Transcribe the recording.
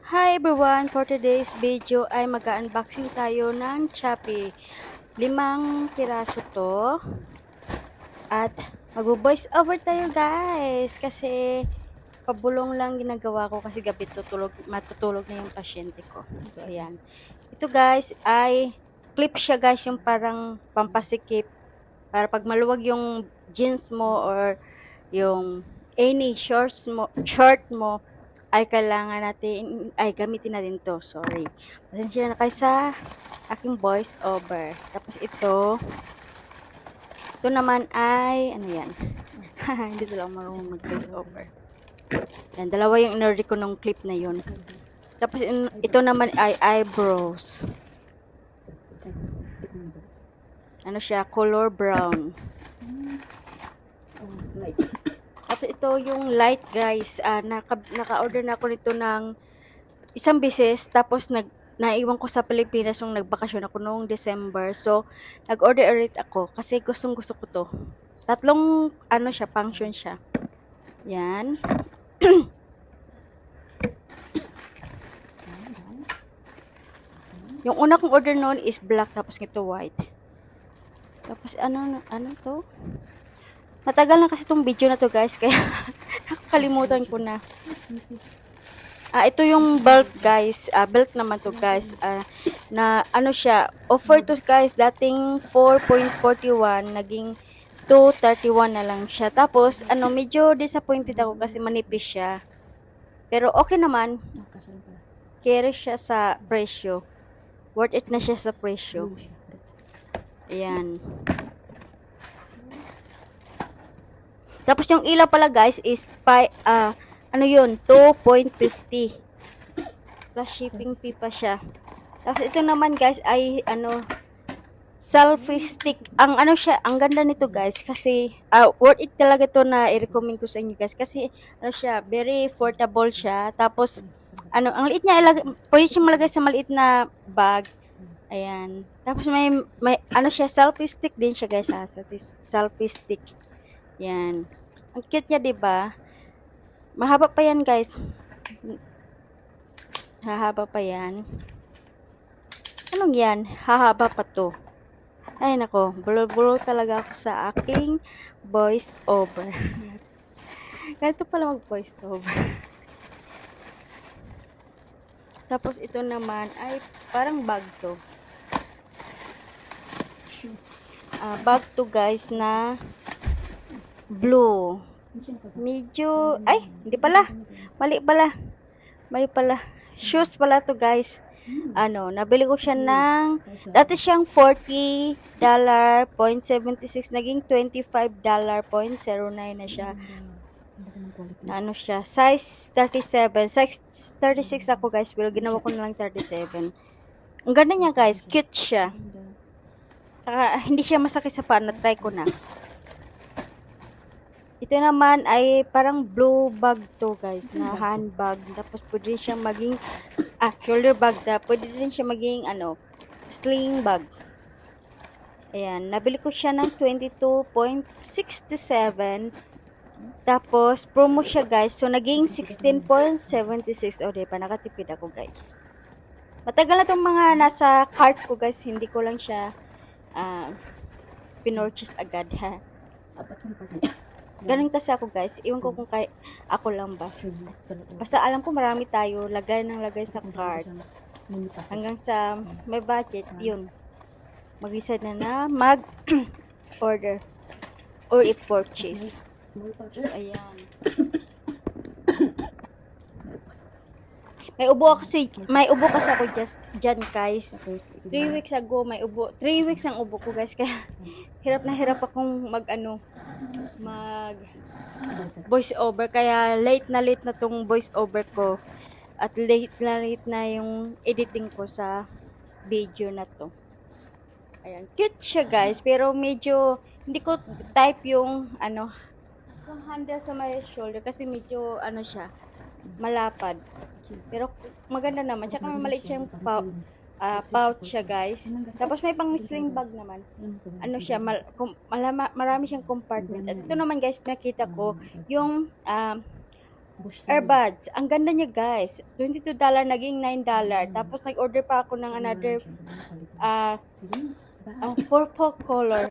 Hi everyone! For today's video ay mag-unboxing tayo ng Shopee. 5 piraso to. At mag-voice over tayo guys. Kasi pabulong lang ginagawa ko kasi gabi matutulog na yung pasyente ko. So ayan. Ito guys ay clip siya guys, yung parang pampasikip. Para pag maluwag yung jeans mo or yung any short mo ay kailangan natin, ay gamitin natin to. Sorry. Pasensya na kayo sa aking voice over. Tapos ito naman ay, ano yan? Hindi ko lang marunong mag-voice over. Yan, dalawa yung inorder ko nung clip na yun. Tapos ito naman ay eyebrows. Ano siya? Color brown. Tapos ito yung light guys. Naka-order na ako nito ng isang beses. Tapos naiwan ko sa Pilipinas nung nagbakasyon ako noong December. So, nag-order ulit ako kasi gusto ko to. Tatlong function siya. Yan. Yung una kong order noon is black, tapos ito white. Tapos ano to? Matagal na kasi tong video na to guys, kaya nakakalimutan ko na. Ito yung belt guys. Belt naman to guys. Na ano siya, offer to guys, dating 4.41, naging 2.31 na lang siya. Tapos medyo disappointed ako kasi manipis siya. Pero okay naman. Carry siya sa presyo. Worth it na siya sa presyo. Ayan. Tapos yung ilaw pala guys is 2.50. Plus shipping fee pa siya. Tapos ito naman guys ay selfie stick. Ang ganda nito guys kasi worth it talaga to na i-recommend ko sa inyo guys kasi very affordable siya. Tapos ang liit niya, pwede siya malagay sa maliit na bag. Ayan. Tapos may selfie stick din siya guys. Selfie stick. Yan. Ang cute niya, 'di ba? Mahaba pa 'yan, guys. Hahaba pa 'yan. Anong 'yan? Hahaba pa 'to. Ay nako, bulo-bulo talaga ako sa aking voice over. Ganito pala mag-voice over. Tapos ito naman ay parang bag 'to. Bag 'to guys na blue. Medyo, hindi pala. Mali pala. Shoes pala to guys. Nabili ko siya ng, dati siyang $40.76, naging $25.09 na siya. Size 37. Size 36 ako guys, pero ginawa ko na lang 37. Ang ganda niya guys, cute siya. Hindi siya masakit sa paa, na-try ko na. Ito naman ay parang blue bag to guys, na handbag. Tapos pwede rin siyang maging shoulder bag. Pwede rin siya maging sling bag. Ayan, nabili ko siya ng 22.67. Tapos promo siya guys. So naging 16.76. O diba, nakatipid ako guys. Matagal na tong mga nasa cart ko guys. Hindi ko lang siya pinurchase agad ha. Ganun kasi ako guys. Iwan ko kung ako lang ba. Basta alam ko marami tayo. Lagay sa cart. Hanggang sa may budget. Yun. Mag-decide na mag-order. Or i-purchase. Ayan. May ubo kasi ako dyan guys. 3 weeks ago may ubo. 3 weeks ang ubo ko guys. Kaya hirap na hirap akong mag voice over. Kaya late na tong voice over ko. At late na yung editing ko sa video na to. Ayan. Cute siya guys. Pero medyo hindi ko type yung yung handle sa my shoulder. Kasi medyo siya malapad. Pero maganda naman. Tsaka may maliit siyang pouch siya guys. Tapos may pang sling bag naman. Marami siyang compartment. At ito naman guys, nakita ko yung earbuds. Ang ganda niya guys. $22 naging $9. Tapos nag-order pa ako ng another purple color.